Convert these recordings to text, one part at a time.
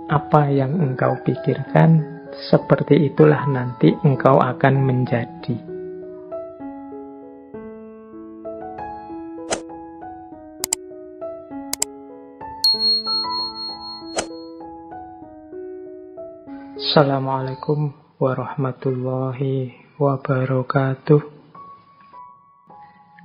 Apa yang engkau pikirkan, seperti itulah nanti engkau akan menjadi. Assalamualaikum warahmatullahi wabarakatuh.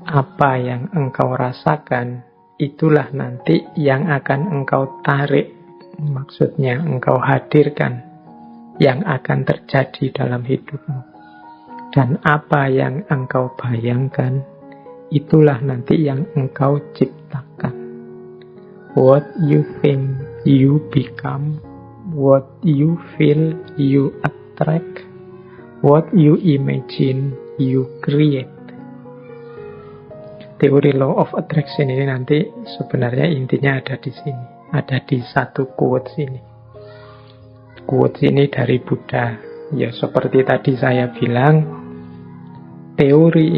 Apa yang engkau rasakan, itulah nanti yang akan engkau tarik. Maksudnya engkau hadirkan yang akan terjadi dalam hidupmu. Dan apa yang engkau bayangkan, itulah nanti yang engkau ciptakan. What you think, you become. What you feel, you attract. What you imagine, you create. Teori law of attraction ini nanti sebenarnya intinya ada di sini. Ada di satu quotes ini. Quotes ini dari Buddha. Ya seperti tadi saya bilang, teori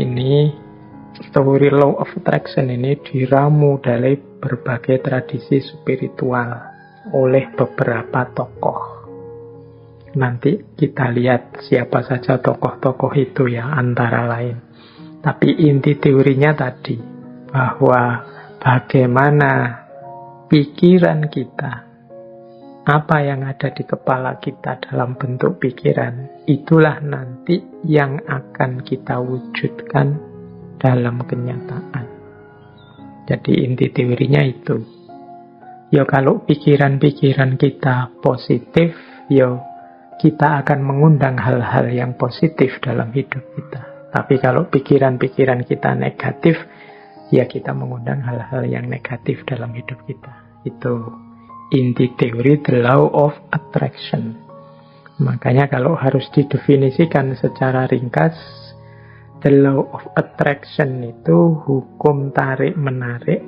law of attraction ini diramu dari berbagai tradisi spiritual oleh beberapa tokoh. Nanti kita lihat siapa saja tokoh-tokoh itu ya, antara lain. Tapi inti teorinya tadi, bahwa bagaimana pikiran kita, apa yang ada di kepala kita dalam bentuk pikiran, itulah nanti yang akan kita wujudkan dalam kenyataan. Jadi inti teorinya itu. Ya kalau pikiran-pikiran kita positif, ya kita akan mengundang hal-hal yang positif dalam hidup kita. Tapi kalau pikiran-pikiran kita negatif, ya kita mengundang hal-hal yang negatif dalam hidup kita. Itu inti teori the law of attraction. Makanya kalau harus didefinisikan secara ringkas, the law of attraction itu hukum tarik-menarik.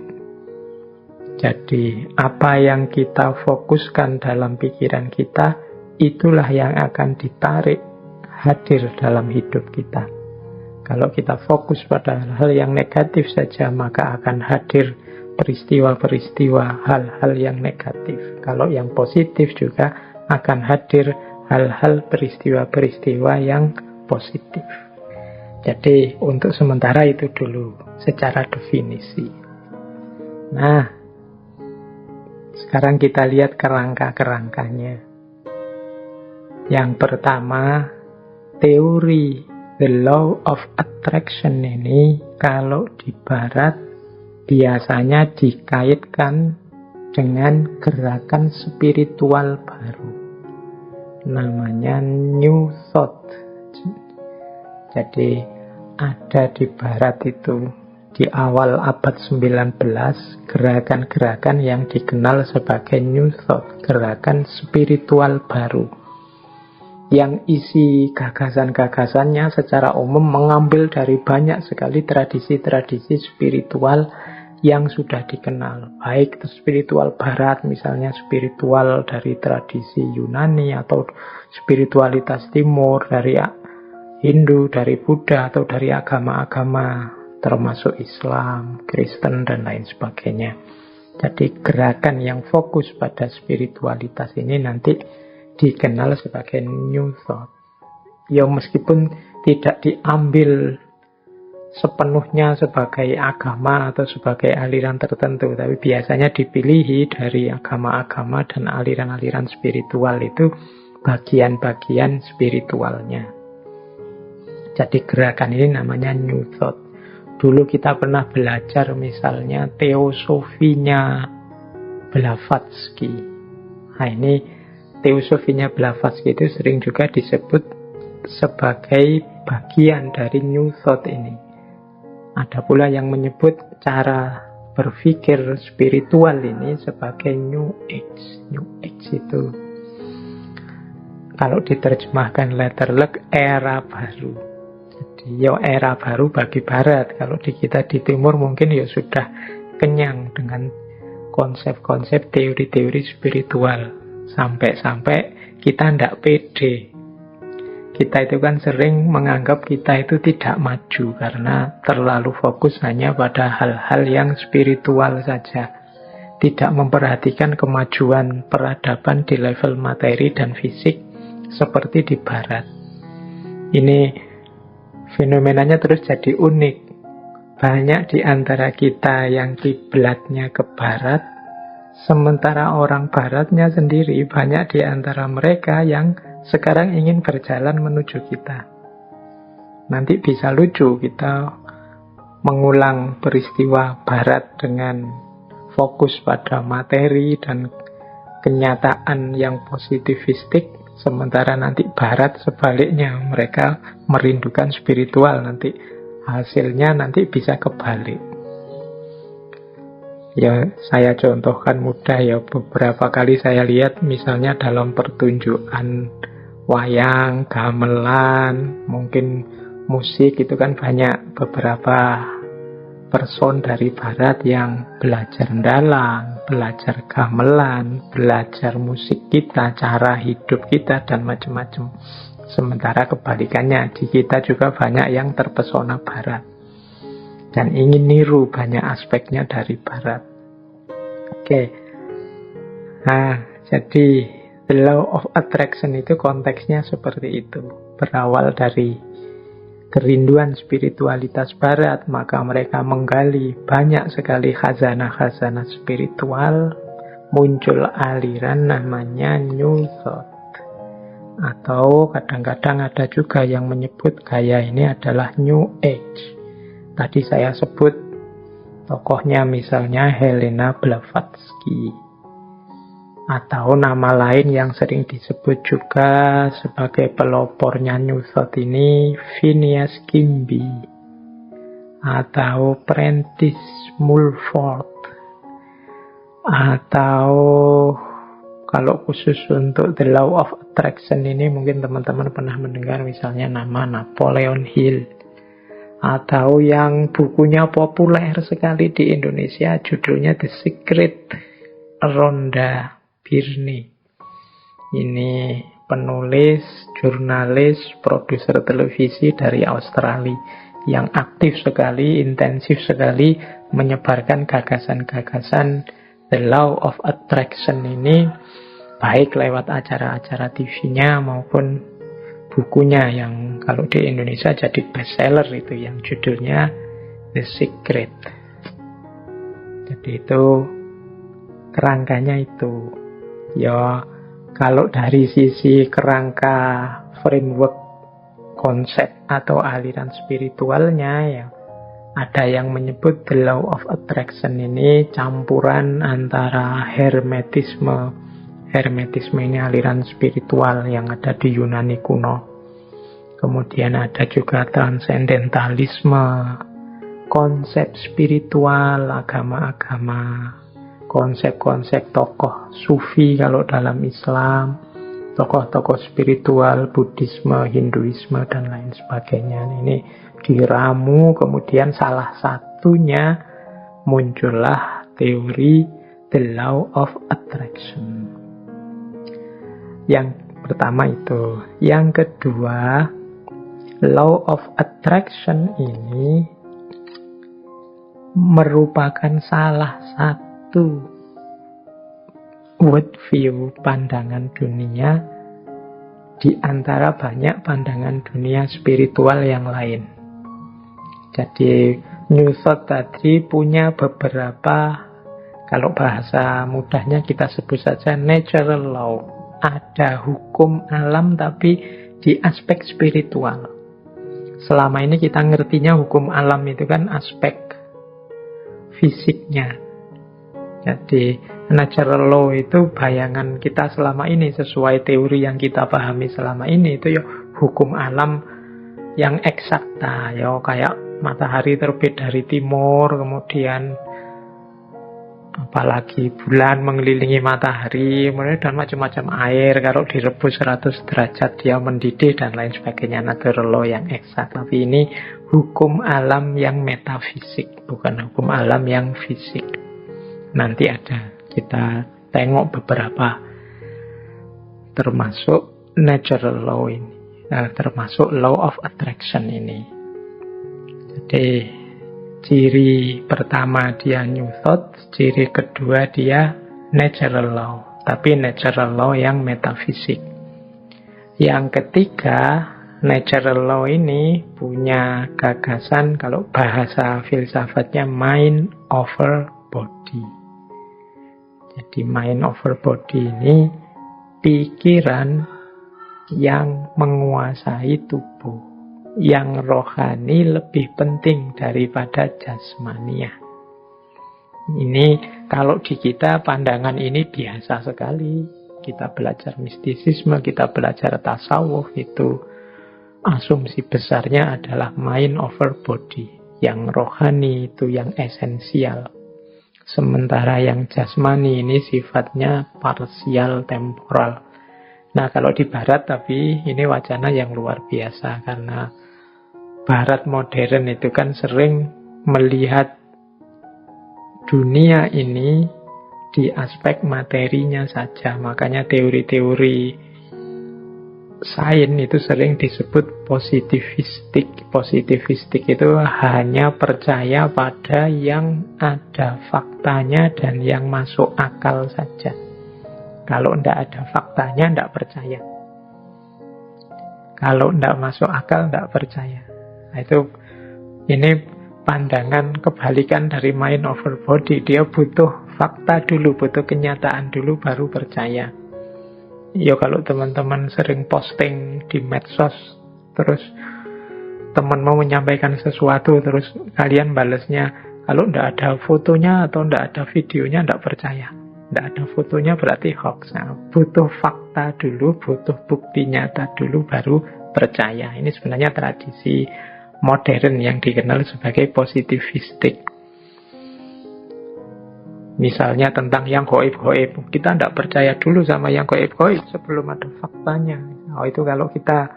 Jadi apa yang kita fokuskan dalam pikiran kita, itulah yang akan ditarik hadir dalam hidup kita. Kalau kita fokus pada hal yang negatif saja, maka akan hadir peristiwa-peristiwa, hal-hal yang negatif. Kalau yang positif juga akan hadir hal-hal peristiwa-peristiwa yang positif. Jadi untuk sementara itu dulu secara definisi. Nah, sekarang kita lihat kerangka-kerangkanya. Yang pertama, teori the law of attraction ini kalau di barat biasanya dikaitkan dengan gerakan spiritual baru. Namanya New Thought. Jadi ada di barat itu di awal abad 19 gerakan-gerakan yang dikenal sebagai New Thought, gerakan spiritual baru. Yang isi gagasan-gagasannya secara umum mengambil dari banyak sekali tradisi-tradisi spiritual yang sudah dikenal. Baik itu spiritual barat, misalnya spiritual dari tradisi Yunani, atau spiritualitas timur dari Hindu, dari Buddha, atau dari agama-agama termasuk Islam, Kristen, dan lain sebagainya. Jadi gerakan yang fokus pada spiritualitas ini nanti dikenal sebagai New Thought. Ya meskipun tidak diambil sepenuhnya sebagai agama atau sebagai aliran tertentu, tapi biasanya dipilih dari agama-agama dan aliran-aliran spiritual itu bagian-bagian spiritualnya. Jadi gerakan ini namanya New Thought. Dulu kita pernah belajar misalnya teosofinya Blavatsky. Nah ini teosofinya Blavatsky itu sering juga disebut sebagai bagian dari New Thought ini. Ada pula yang menyebut cara berpikir spiritual ini sebagai New Age. New Age itu kalau diterjemahkan letterlek era baru. Jadi ya era baru bagi barat. Kalau di kita di timur mungkin ya sudah kenyang dengan konsep-konsep teori-teori spiritual. Sampai-sampai kita tidak pede. Kita itu kan sering menganggap kita itu tidak maju karena terlalu fokus hanya pada hal-hal yang spiritual saja. tidak memperhatikan kemajuan peradaban di level materi dan fisik seperti di barat. Ini fenomenanya terus jadi unik. Banyak di antara kita yang kiblatnya ke barat, sementara orang baratnya sendiri banyak di antara mereka yang sekarang ingin berjalan menuju kita. Nanti bisa lucu kita mengulang peristiwa barat dengan fokus pada materi dan kenyataan yang positivistik, sementara nanti barat sebaliknya, mereka merindukan spiritual. Nanti hasilnya nanti bisa kebalik. Ya, saya contohkan mudah ya, beberapa kali saya lihat misalnya dalam pertunjukan wayang, gamelan, mungkin musik itu kan banyak beberapa person dari barat yang belajar dalang, belajar gamelan, belajar musik kita, cara hidup kita, dan macam-macam. Sementara kebalikannya, di kita juga banyak yang terpesona barat dan ingin niru banyak aspeknya dari barat. Oke. Nah, jadi the law of attraction itu konteksnya seperti itu. Berawal dari kerinduan spiritualitas barat, maka mereka menggali banyak sekali khazanah-khazanah spiritual. Muncul aliran namanya New Thought. Atau kadang-kadang ada juga yang menyebut gaya ini adalah New Age. Tadi saya sebut tokohnya misalnya Helena Blavatsky. Atau nama lain yang sering disebut juga sebagai pelopornya New Thought ini, Phineas Kimby atau Prentice Mulford, atau kalau khusus untuk The Law of Attraction ini mungkin teman-teman pernah mendengar misalnya nama Napoleon Hill, atau yang bukunya populer sekali di Indonesia judulnya The Secret, Rhonda Byrne. Ini penulis, jurnalis, produser televisi dari Australia yang aktif sekali, intensif sekali menyebarkan gagasan-gagasan The Law of Attraction ini, baik lewat acara-acara TV-nya maupun bukunya yang kalau di Indonesia jadi bestseller itu yang judulnya The Secret. Jadi itu kerangkanya itu. Ya, kalau dari sisi kerangka framework konsep atau aliran spiritualnya ya, ada yang menyebut The Law of Attraction ini campuran antara Hermetisme. Hermetisme ini aliran spiritual yang ada di Yunani kuno. Kemudian ada juga transcendentalisme, konsep spiritual, agama-agama, konsep-konsep tokoh sufi kalau dalam Islam, tokoh-tokoh spiritual, Buddhisme, Hinduisme, dan lain sebagainya. Ini diramu, kemudian salah satunya muncullah teori The Law of Attraction. Yang pertama itu. Yang kedua, Law of Attraction ini merupakan salah satu worldview, pandangan dunia di antara banyak pandangan dunia spiritual yang lain. Jadi New Thought tadi punya beberapa, kalau bahasa mudahnya kita sebut saja natural law. Ada hukum alam tapi di aspek spiritual. Selama ini kita ngertinya hukum alam itu kan aspek fisiknya. Jadi natural law itu bayangan kita selama ini, sesuai teori yang kita pahami selama ini, itu ya hukum alam yang eksakta, ya kayak matahari terbit dari timur, kemudian apalagi bulan mengelilingi matahari, dan macam-macam air kalau direbus 100 derajat dia mendidih dan lain sebagainya. Natural law yang eksak. Tapi ini hukum alam yang metafisik, bukan hukum alam yang fisik. Nanti ada, kita tengok beberapa, termasuk natural law ini, termasuk law of attraction ini. Jadi Ciri pertama dia New Thought, ciri kedua dia Natural Law. Tapi Natural Law yang metafisik. Yang ketiga, Natural Law ini punya gagasan, kalau bahasa filsafatnya, mind over body. Jadi mind over body ini pikiran yang menguasai tubuh. Yang rohani lebih penting daripada jasmania. Ini kalau di kita pandangan ini biasa sekali. Kita belajar mistisisme, kita belajar tasawuf, itu asumsi besarnya adalah mind over body. Yang rohani itu yang esensial. Sementara yang jasmani ini sifatnya parsial temporal. Nah, kalau di barat tapi ini wacana yang luar biasa, karena barat modern itu kan sering melihat dunia ini di aspek materinya saja. Makanya teori-teori sains itu sering disebut positivistik. Positivistik itu hanya percaya pada yang ada faktanya dan yang masuk akal saja. Kalau tidak ada faktanya, tidak percaya. Kalau tidak masuk akal, tidak percaya. Nah, ini pandangan kebalikan dari mind over body. Dia butuh fakta dulu, butuh kenyataan dulu, baru percaya. Ya kalau teman-teman sering posting di medsos, terus teman mau menyampaikan sesuatu, terus kalian balesnya, kalau tidak ada fotonya atau tidak ada videonya, tidak percaya. Tidak ada fotonya berarti hoax. Nah, butuh fakta dulu, butuh bukti nyata dulu, baru percaya. Ini sebenarnya tradisi modern yang dikenal sebagai positivistik. Misalnya tentang yang gaib-gaib, kita tidak percaya dulu sama yang gaib-gaib sebelum ada faktanya. Oh, itu kalau kita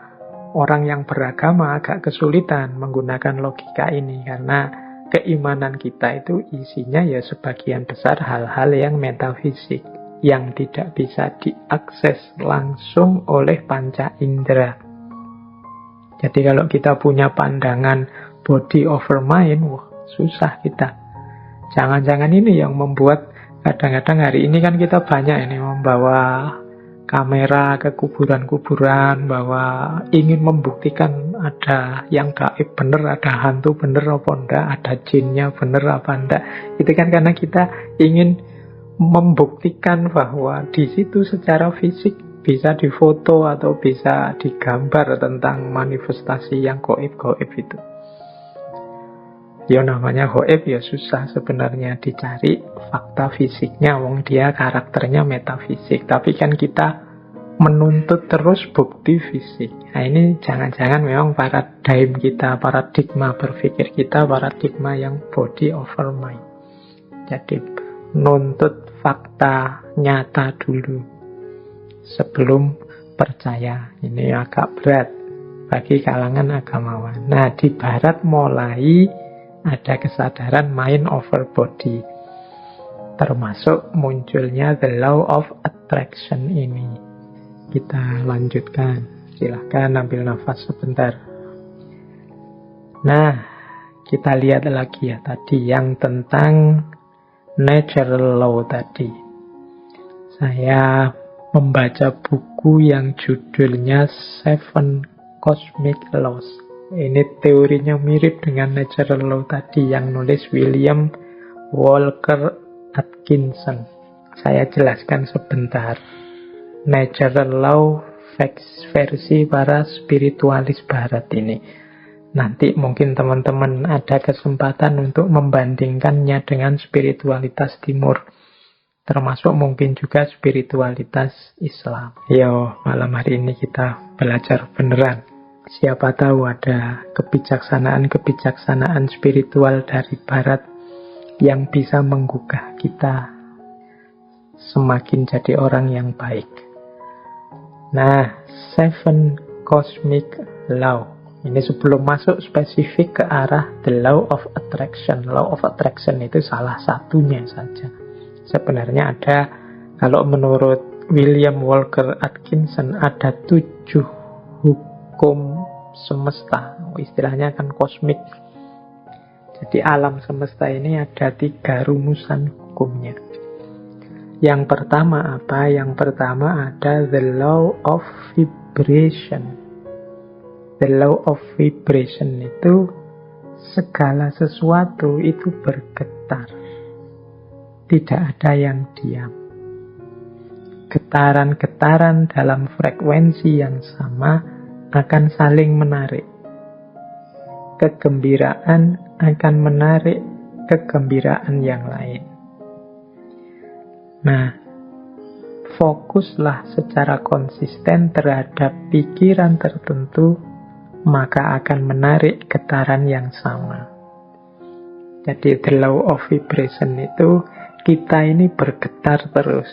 orang yang beragama agak kesulitan menggunakan logika ini, karena keimanan kita itu isinya ya sebagian besar hal-hal yang metafisik, yang tidak bisa diakses langsung oleh panca indera. Jadi kalau kita punya pandangan body over mind, wah susah kita. Jangan-jangan ini yang membuat kadang-kadang hari ini kan kita banyak ini membawa kamera ke kuburan-kuburan, bahwa ingin membuktikan ada yang gaib bener, ada hantu bener apa enggak, ada jinnya bener apa enggak. Itu kan karena kita ingin membuktikan bahwa di situ secara fisik bisa difoto atau bisa digambar tentang manifestasi yang gaib-gaib itu. Ya namanya gaib ya susah sebenarnya dicari fakta fisiknya, wong dia karakternya metafisik. Tapi kan kita menuntut terus bukti fisik. Nah ini jangan-jangan memang paradigm kita, paradigma berpikir kita, paradigma yang body over mind. Jadi nuntut fakta nyata dulu sebelum percaya. Ini agak berat bagi kalangan agamawan. Nah, di barat mulai ada kesadaran mind over body. Termasuk munculnya the law of attraction ini. Kita lanjutkan. Silahkan ambil nafas sebentar. Nah, kita lihat lagi ya tadi yang tentang natural law tadi. Saya membaca buku yang judulnya Seven Cosmic Laws. Ini teorinya mirip dengan natural law tadi yang nulis William Walker Atkinson. Saya jelaskan sebentar. Natural law versi para spiritualis barat ini. Nanti mungkin teman-teman ada kesempatan untuk membandingkannya dengan spiritualitas timur. Termasuk mungkin juga spiritualitas Islam. Yo, malam hari ini kita belajar beneran. Siapa tahu ada kebijaksanaan-kebijaksanaan spiritual dari barat yang bisa menggugah kita semakin jadi orang yang baik. Nah, Seven Cosmic Law. Ini sebelum masuk spesifik ke arah the law of attraction. Law of attraction itu salah satunya saja. Sebenarnya ada, kalau menurut William Walker Atkinson, ada 7 hukum semesta. Istilahnya kan kosmik. Jadi alam semesta ini ada 3 rumusan hukumnya. Yang pertama apa? Yang pertama ada the law of vibration. The law of vibration itu segala sesuatu itu bergetar. Tidak ada yang diam. Getaran-getaran dalam frekuensi yang sama akan saling menarik. Kegembiraan akan menarik kegembiraan yang lain. Nah, fokuslah secara konsisten terhadap pikiran tertentu, maka akan menarik getaran yang sama. Jadi the law of vibration itu kita ini bergetar terus.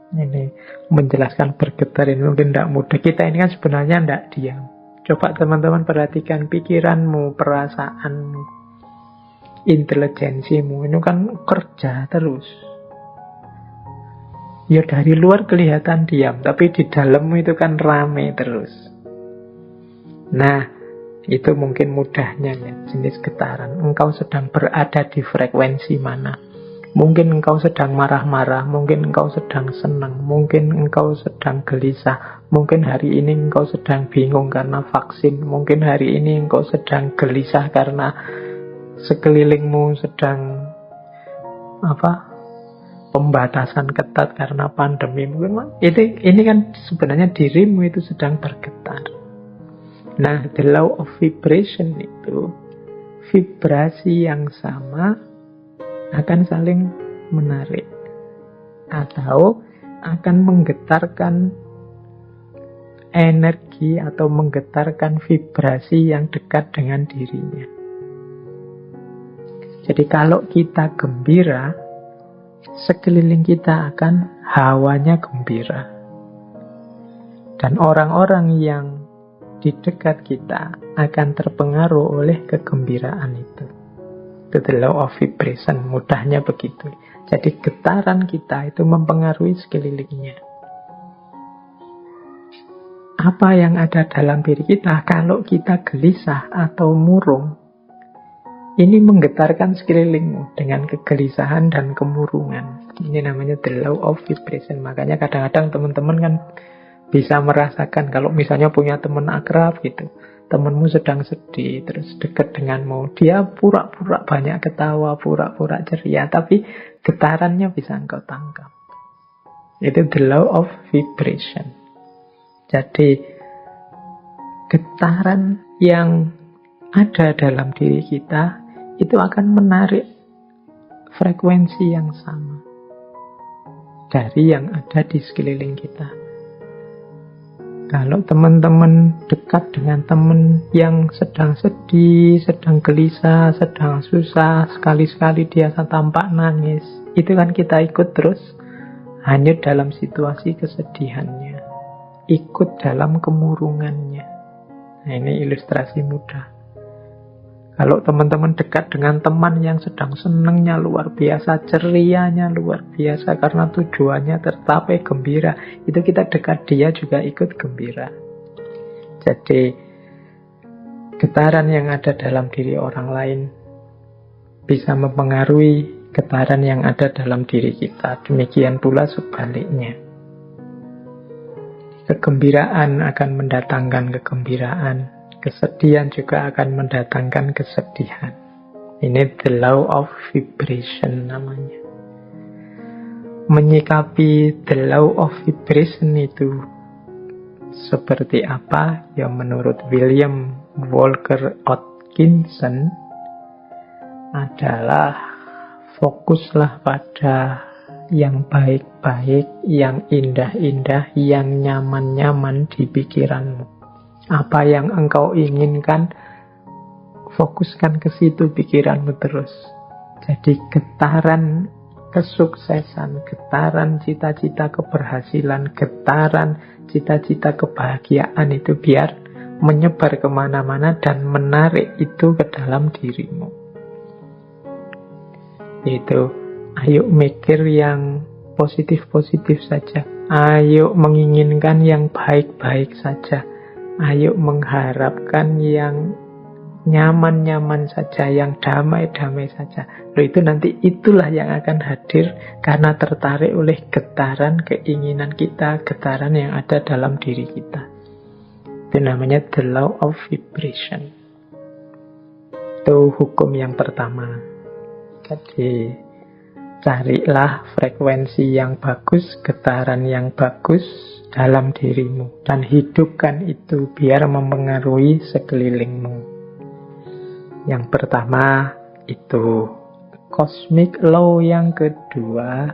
Ini menjelaskan bergetar ini mungkin tidak mudah. Kita ini kan sebenarnya tidak diam. Coba teman-teman perhatikan pikiranmu, perasaanmu, intelijensimu, ini kan kerja terus. Ya dari luar kelihatan diam, tapi di dalammu itu kan rame terus. Nah, itu mungkin mudahnya ya, jenis getaran. Engkau sedang berada di frekuensi mana? Mungkin engkau sedang marah-marah, mungkin engkau sedang senang, mungkin engkau sedang gelisah, mungkin hari ini engkau sedang bingung karena vaksin, mungkin hari ini engkau sedang gelisah karena sekelilingmu sedang pembatasan ketat karena pandemi. Mungkin ini kan sebenarnya dirimu itu sedang bergetar. Nah, the law of vibration itu vibrasi yang sama akan saling menarik atau akan menggetarkan energi atau menggetarkan vibrasi yang dekat dengan dirinya. Jadi kalau kita gembira, sekeliling kita akan hawanya gembira. Dan orang-orang yang di dekat kita akan terpengaruh oleh kegembiraan itu. Itu the law of vibration, mudahnya begitu. Jadi getaran kita itu mempengaruhi sekelilingnya. Apa yang ada dalam diri kita kalau kita gelisah atau murung, ini menggetarkan sekelilingmu dengan kegelisahan dan kemurungan. Ini namanya the law of vibration. Makanya kadang-kadang teman-teman kan bisa merasakan kalau misalnya punya teman akrab gitu. Temanmu sedang sedih, terus dekat denganmu. Dia pura-pura banyak ketawa, pura-pura ceria. Tapi getarannya bisa engkau tangkap. Itu the law of vibration. Jadi getaran yang ada dalam diri kita itu akan menarik frekuensi yang sama dari yang ada di sekeliling kita. Kalau teman-teman dekat dengan teman yang sedang sedih, sedang gelisah, sedang susah, sekali-sekali dia tampak nangis, itu kan kita ikut terus hanyut dalam situasi kesedihannya, ikut dalam kemurungannya. Nah, ini ilustrasi mudah. Kalau teman-teman dekat dengan teman yang sedang senangnya luar biasa, cerianya luar biasa karena tujuannya tercapai gembira, itu kita dekat dia juga ikut gembira. Jadi getaran yang ada dalam diri orang lain bisa mempengaruhi getaran yang ada dalam diri kita. Demikian pula sebaliknya. Kegembiraan akan mendatangkan kegembiraan. Kesedihan juga akan mendatangkan kesedihan. Ini the law of vibration namanya. Menyikapi the law of vibration itu seperti apa? Ya menurut William Walker Atkinson adalah fokuslah pada yang baik-baik, yang indah-indah, yang nyaman-nyaman di pikiranmu. Apa yang engkau inginkan, fokuskan ke situ pikiranmu terus. Jadi getaran kesuksesan, getaran cita-cita keberhasilan, getaran cita-cita kebahagiaan itu biar menyebar kemana-mana dan menarik itu ke dalam dirimu. Itu, ayo mikir yang positif-positif saja. Ayo menginginkan yang baik-baik saja. Ayo mengharapkan yang nyaman-nyaman saja, yang damai-damai saja. Loh, itu nanti itulah yang akan hadir karena tertarik oleh getaran keinginan kita, getaran yang ada dalam diri kita. Itu namanya the law of vibration. Itu hukum yang pertama. Jadi carilah frekuensi yang bagus, getaran yang bagus dalam dirimu, dan hidupkan itu biar mempengaruhi sekelilingmu. Yang pertama itu cosmic law, yang kedua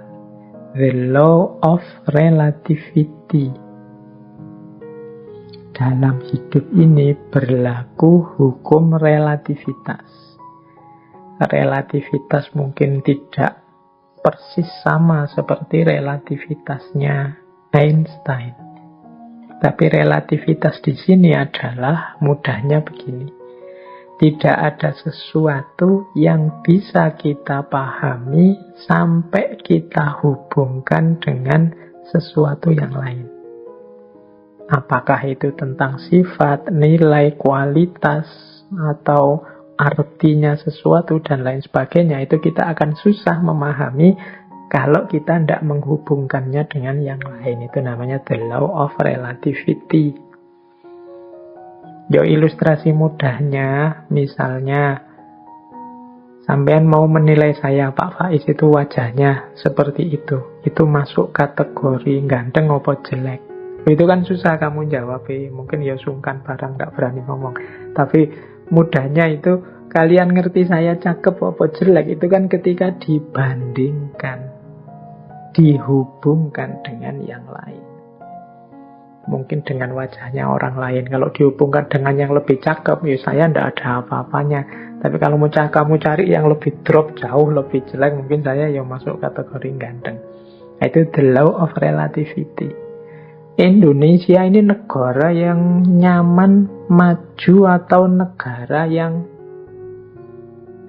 the law of relativity. Dalam hidup ini berlaku hukum relativitas. Relativitas mungkin tidak persis sama seperti relativitasnya Einstein. Tapi relativitas di sini adalah mudahnya begini. Tidak ada sesuatu yang bisa kita pahami sampai kita hubungkan dengan sesuatu yang lain. Apakah itu tentang sifat, nilai, kualitas, atau artinya sesuatu dan lain sebagainya, itu kita akan susah memahami kalau kita tidak menghubungkannya dengan yang lain. Itu namanya the law of relativity. Ilustrasi mudahnya, misalnya sampean mau menilai saya, Pak Faiz itu wajahnya seperti itu masuk kategori ganteng apa jelek? Itu kan susah kamu jawab, mungkin ya sungkan barang, gak berani ngomong. Tapi mudahnya itu, kalian ngerti saya cakep apa jelek, itu kan ketika dibandingkan, dihubungkan dengan yang lain. Mungkin dengan wajahnya orang lain, kalau dihubungkan dengan yang lebih cakep, ya saya ndak ada apa-apanya. Tapi kalau kamu cari yang lebih drop, jauh lebih jelek, mungkin saya ya masuk kategori ganteng. Itu the law of relativity. Indonesia ini negara yang nyaman, maju, atau negara yang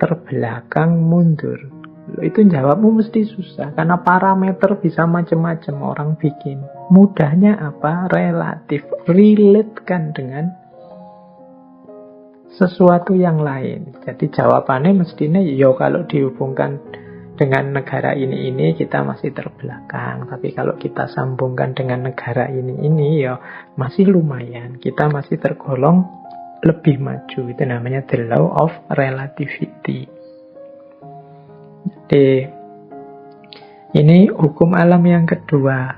terbelakang, mundur? Itu jawabmu mesti susah, karena parameter bisa macam-macam orang bikin. Mudahnya apa? Relatif. Relate-kan dengan sesuatu yang lain. Jadi jawabannya mestinya, kalau dihubungkan dengan negara ini kita masih terbelakang. Tapi kalau kita sambungkan dengan negara ini ya masih lumayan. Kita masih tergolong lebih maju. Itu namanya the law of relativity. Jadi ini hukum alam yang kedua.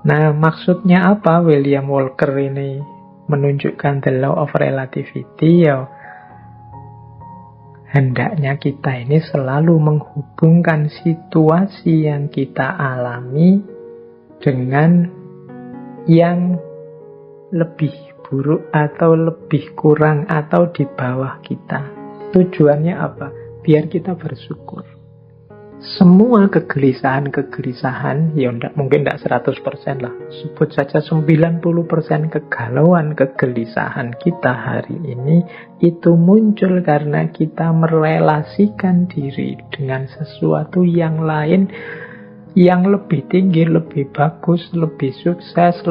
Nah, maksudnya apa William Walker ini menunjukkan the law of relativity? Ya, hendaknya kita ini selalu menghubungkan situasi yang kita alami dengan yang lebih buruk atau lebih kurang atau di bawah kita. Tujuannya apa? Biar kita bersyukur. Semua kegelisahan, ya mungkin tidak 100% lah. Sebut saja 90% kegalauan, kegelisahan kita hari ini itu muncul karena kita merelasikan diri dengan sesuatu yang lain yang lebih tinggi, lebih bagus, lebih sukses,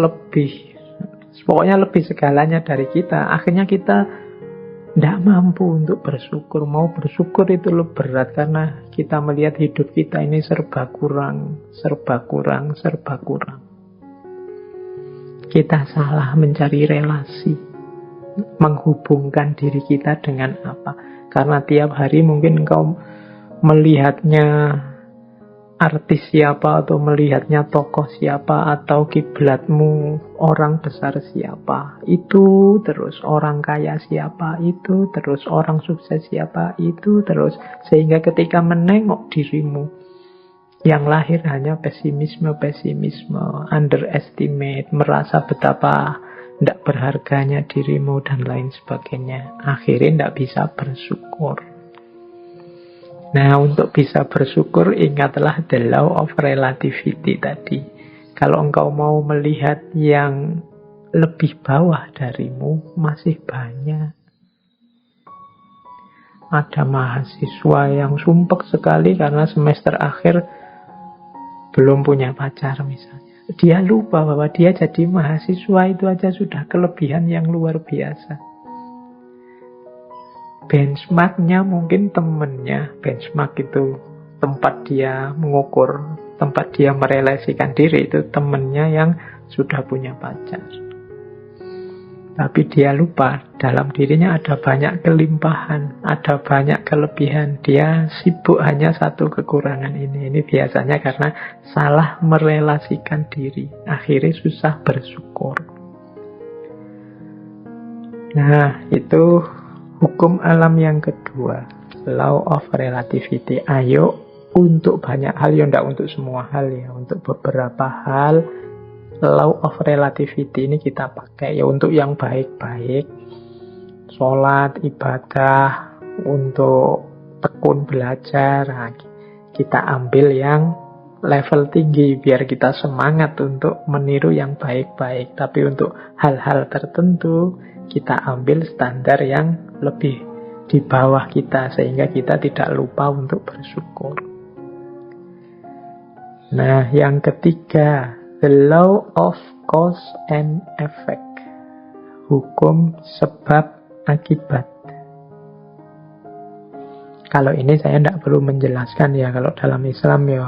pokoknya lebih segalanya dari kita. Akhirnya kita tidak mampu untuk bersyukur. Mau bersyukur itu lebih berat karena kita melihat hidup kita ini serba kurang. Kita salah mencari relasi, menghubungkan diri kita dengan apa. Karena tiap hari mungkin engkau melihatnya artis siapa, atau melihatnya tokoh siapa, atau kiblatmu orang besar siapa, itu terus orang kaya siapa, itu terus orang sukses siapa, itu terus, sehingga ketika menengok dirimu yang lahir hanya pesimisme, underestimate, merasa betapa tidak berharganya dirimu dan lain sebagainya, akhirnya tidak bisa bersyukur. Nah, untuk bisa bersyukur, ingatlah the law of relativity tadi. Kalau engkau mau melihat yang lebih bawah darimu, masih banyak. Ada mahasiswa yang sumpek sekali karena semester akhir belum punya pacar misalnya. Dia lupa bahwa dia jadi mahasiswa itu aja sudah kelebihan yang luar biasa. benchmarknya mungkin temennya. Benchmark itu tempat dia mengukur, tempat dia merelasikan diri, itu temennya yang sudah punya pacar. Tapi dia lupa, dalam dirinya ada banyak kelimpahan, ada banyak kelebihan. Dia sibuk hanya satu kekurangan ini. Ini biasanya karena salah merelasikan diri. Akhirnya susah bersyukur. Nah, itu hukum alam yang kedua. Law of relativity. Ayo, untuk banyak hal, ya enggak untuk semua hal ya. Untuk beberapa hal, law of relativity ini kita pakai ya untuk yang baik-baik, sholat, ibadah, untuk tekun belajar. Nah, kita ambil yang level tinggi biar kita semangat untuk meniru yang baik-baik. Tapi untuk hal-hal tertentu kita ambil standar yang lebih di bawah kita sehingga kita tidak lupa untuk bersyukur. Nah, yang ketiga, the law of cause and effect. Hukum sebab akibat. Kalau ini saya tidak perlu menjelaskan ya. Kalau dalam Islam ya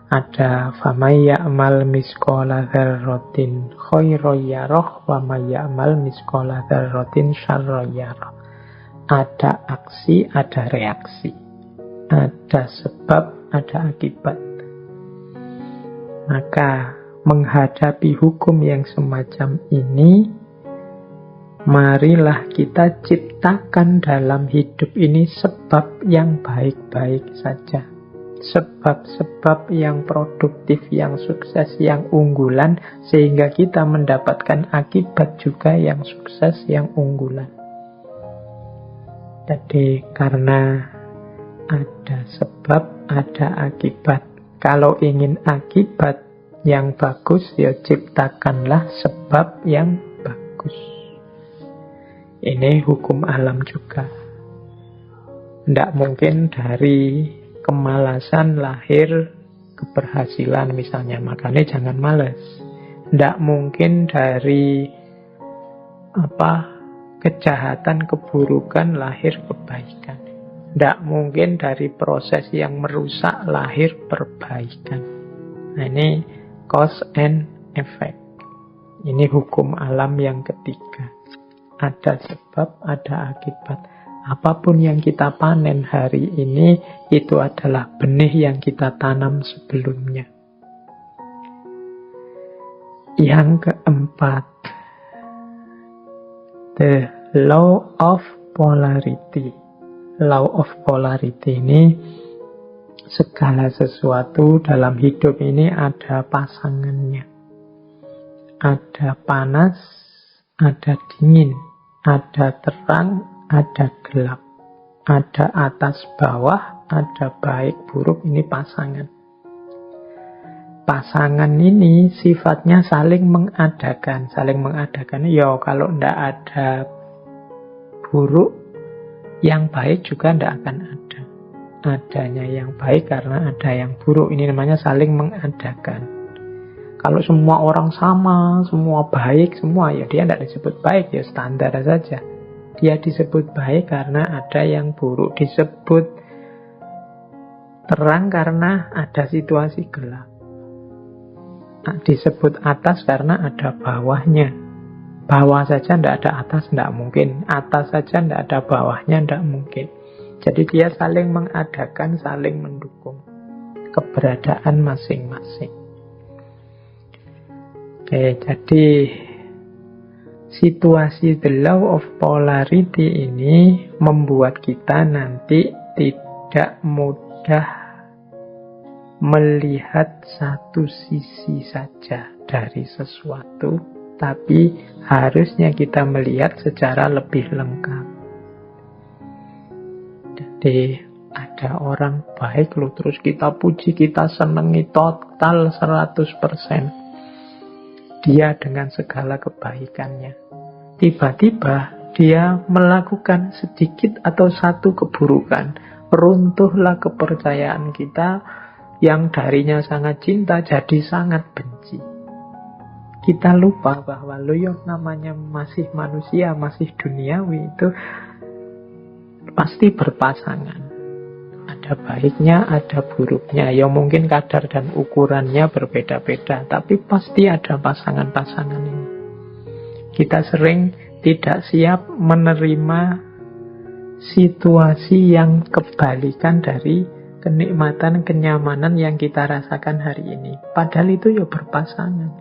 ada famay ya'mal misqala dzarratin khairan yarah wa may ya'mal misqala dzarratin syarran yarah. Ada aksi, ada reaksi. Ada sebab, ada akibat. Maka menghadapi hukum yang semacam ini, marilah kita ciptakan dalam hidup ini sebab yang baik-baik saja. Sebab-sebab yang produktif, yang sukses, yang unggulan, sehingga kita mendapatkan akibat juga yang sukses, yang unggulan. Jadi karena ada sebab, ada akibat. Kalau ingin akibat yang bagus, ya ciptakanlah sebab yang bagus. Ini hukum alam juga. Tidak mungkin dari kemalasan lahir keberhasilan misalnya. Makanya jangan malas. Tidak mungkin dari kejahatan, keburukan lahir kebaikan. Tidak mungkin dari proses yang merusak lahir perbaikan. Nah, ini cause and effect. Ini hukum alam yang ketiga. Ada sebab, ada akibat. Apapun yang kita panen hari ini, itu adalah benih yang kita tanam sebelumnya. Yang keempat, the law of polarity. Law of polarity ini, segala sesuatu dalam hidup ini ada pasangannya. Ada panas, ada dingin, ada terang, ada gelap, ada atas bawah, ada baik buruk. Ini pasangan. Pasangan ini sifatnya saling mengadakan. Saling mengadakan, ya kalau tidak ada buruk, yang baik juga tidak akan ada. Adanya yang baik karena ada yang buruk. Ini namanya saling mengadakan. Kalau semua orang sama, semua baik, semua, ya dia tidak disebut baik, ya standar saja. Dia disebut baik karena ada yang buruk. Disebut terang karena ada situasi gelap. Disebut atas karena ada bawahnya. Bawah saja tidak ada atas, tidak mungkin. Atas saja tidak ada bawahnya, tidak mungkin. Jadi dia saling mengadakan, saling mendukung keberadaan masing-masing. Oke, jadi situasi the law of polarity ini membuat kita nanti tidak mudah melihat satu sisi saja dari sesuatu, tapi harusnya kita melihat secara lebih lengkap. Jadi ada orang baik loh, terus kita puji, kita senangi total 100%. Dia dengan segala kebaikannya. Tiba-tiba dia melakukan sedikit atau satu keburukan. Runtuhlah kepercayaan kita yang darinya sangat cinta jadi sangat benci. Kita lupa bahwa namanya masih manusia, masih duniawi, itu pasti berpasangan. Ada baiknya, ada buruknya. Ya mungkin kadar dan ukurannya berbeda-beda, tapi pasti ada pasangan-pasangan ini. Kita sering tidak siap menerima situasi yang kebalikan dari kenikmatan, kenyamanan yang kita rasakan hari ini. Padahal itu ya berpasangan.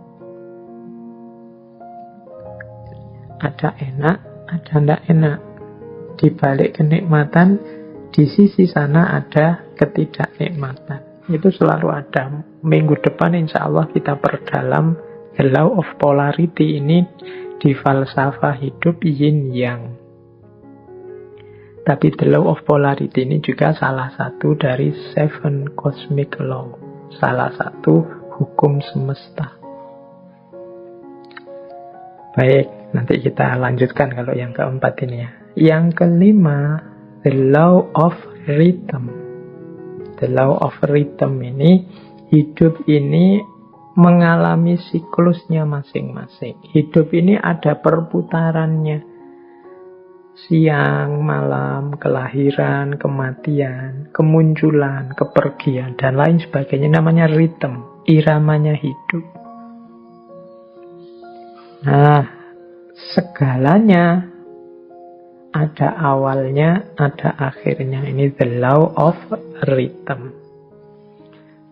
Ada enak, ada tidak enak. Di balik kenikmatan, di sisi sana ada ketidaknikmatan. Itu selalu ada. Minggu depan insya Allah kita perdalam the law of polarity ini di falsafah hidup yin yang. Tapi the law of polarity ini juga salah satu dari 7 cosmic law. Salah satu hukum semesta. Baik, nanti kita lanjutkan kalau yang keempat ini ya. Yang kelima, the law of rhythm. The law of rhythm ini, hidup ini mengalami siklusnya masing-masing. Hidup ini ada perputarannya. Siang, malam, kelahiran, kematian, kemunculan, kepergian, dan lain sebagainya. Namanya rhythm, iramanya hidup. Nah, segalanya ada awalnya, ada akhirnya. Ini the law of rhythm.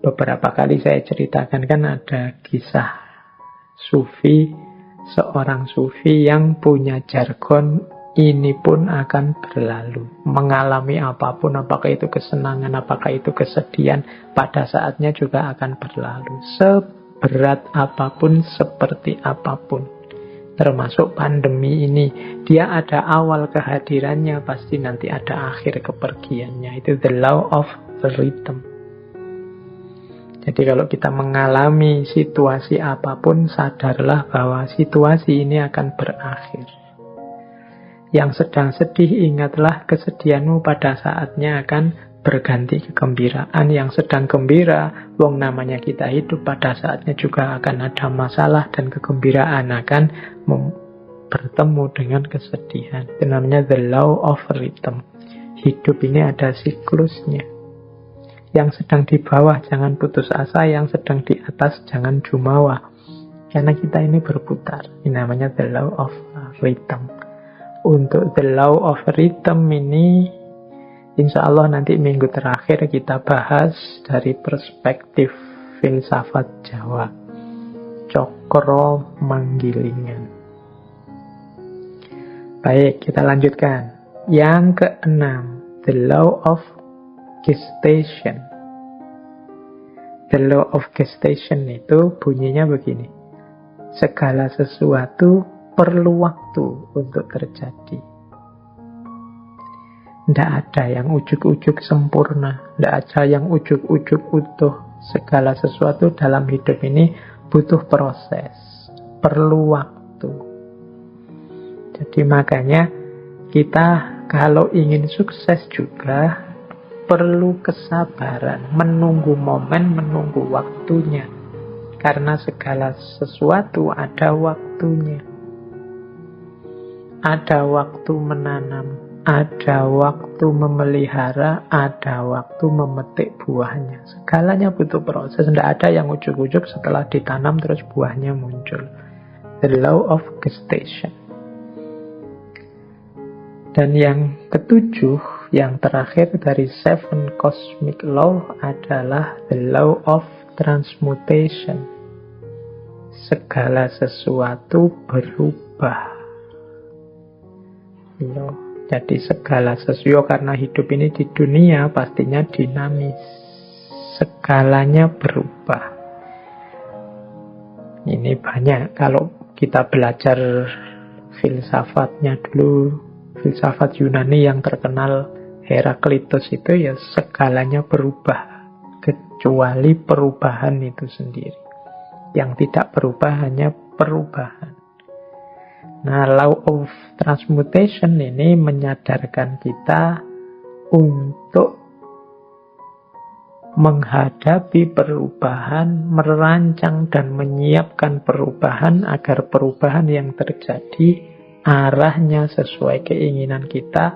Beberapa kali saya ceritakan kan ada kisah sufi, seorang sufi yang punya jargon, ini pun akan berlalu. Mengalami apapun, apakah itu kesenangan, apakah itu kesedihan, pada saatnya juga akan berlalu. Seberat apapun, seperti apapun. Termasuk pandemi ini. Dia ada awal kehadirannya, pasti nanti ada akhir kepergiannya. Itu the law of rhythm. Jadi kalau kita mengalami situasi apapun, sadarlah bahwa situasi ini akan berakhir. Yang sedang sedih, ingatlah kesedihanmu pada saatnya akan berganti kegembiraan. Yang sedang gembira, wong namanya kita hidup, pada saatnya juga akan ada masalah dan kegembiraan akan bertemu dengan kesedihan. Itu namanya the law of rhythm. Hidup ini ada siklusnya. Yang sedang di bawah jangan putus asa, yang sedang di atas jangan jumawa. Karena kita ini berputar. Ini namanya the law of rhythm. Untuk the law of rhythm ini, insya Allah nanti minggu terakhir kita bahas dari perspektif filsafat Jawa. Cokro Manggilingan. Baik, kita lanjutkan. Yang keenam, the law of gestation. The law of gestation itu bunyinya begini. Segala sesuatu perlu waktu untuk terjadi. Tidak ada yang ujuk-ujuk sempurna. Tidak ada yang ujuk-ujuk utuh. Segala sesuatu dalam hidup ini butuh proses. Perlu waktu. Jadi makanya kita kalau ingin sukses juga perlu kesabaran, menunggu momen, menunggu waktunya. Karena segala sesuatu ada waktunya. Ada waktu menanam, ada waktu memelihara, ada waktu memetik buahnya. Segalanya butuh proses. Tidak ada yang ujuk-ujuk setelah ditanam terus buahnya muncul. The law of gestation. Dan yang ketujuh, yang terakhir dari 7 cosmic law adalah the law of transmutation. Segala sesuatu berubah. Jadi segala sesuatu, karena hidup ini di dunia pastinya dinamis. Segalanya berubah. Ini banyak. Kalau kita belajar filsafatnya dulu, filsafat Yunani yang terkenal Heraklitus itu ya segalanya berubah. Kecuali perubahan itu sendiri. Yang tidak berubah hanya perubahan. Nah, law of transmutation ini menyadarkan kita untuk menghadapi perubahan, merancang dan menyiapkan perubahan agar perubahan yang terjadi arahnya sesuai keinginan kita,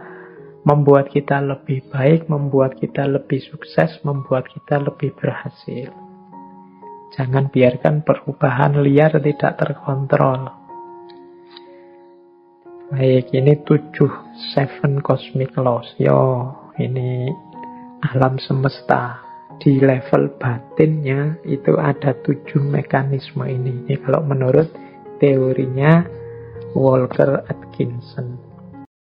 membuat kita lebih baik, membuat kita lebih sukses, membuat kita lebih berhasil. Jangan biarkan perubahan liar tidak terkontrol. Baik, ini 7 cosmic laws. Ini alam semesta. Di level batinnya itu ada 7 mekanisme ini. Ini kalau menurut teorinya Walker Atkinson.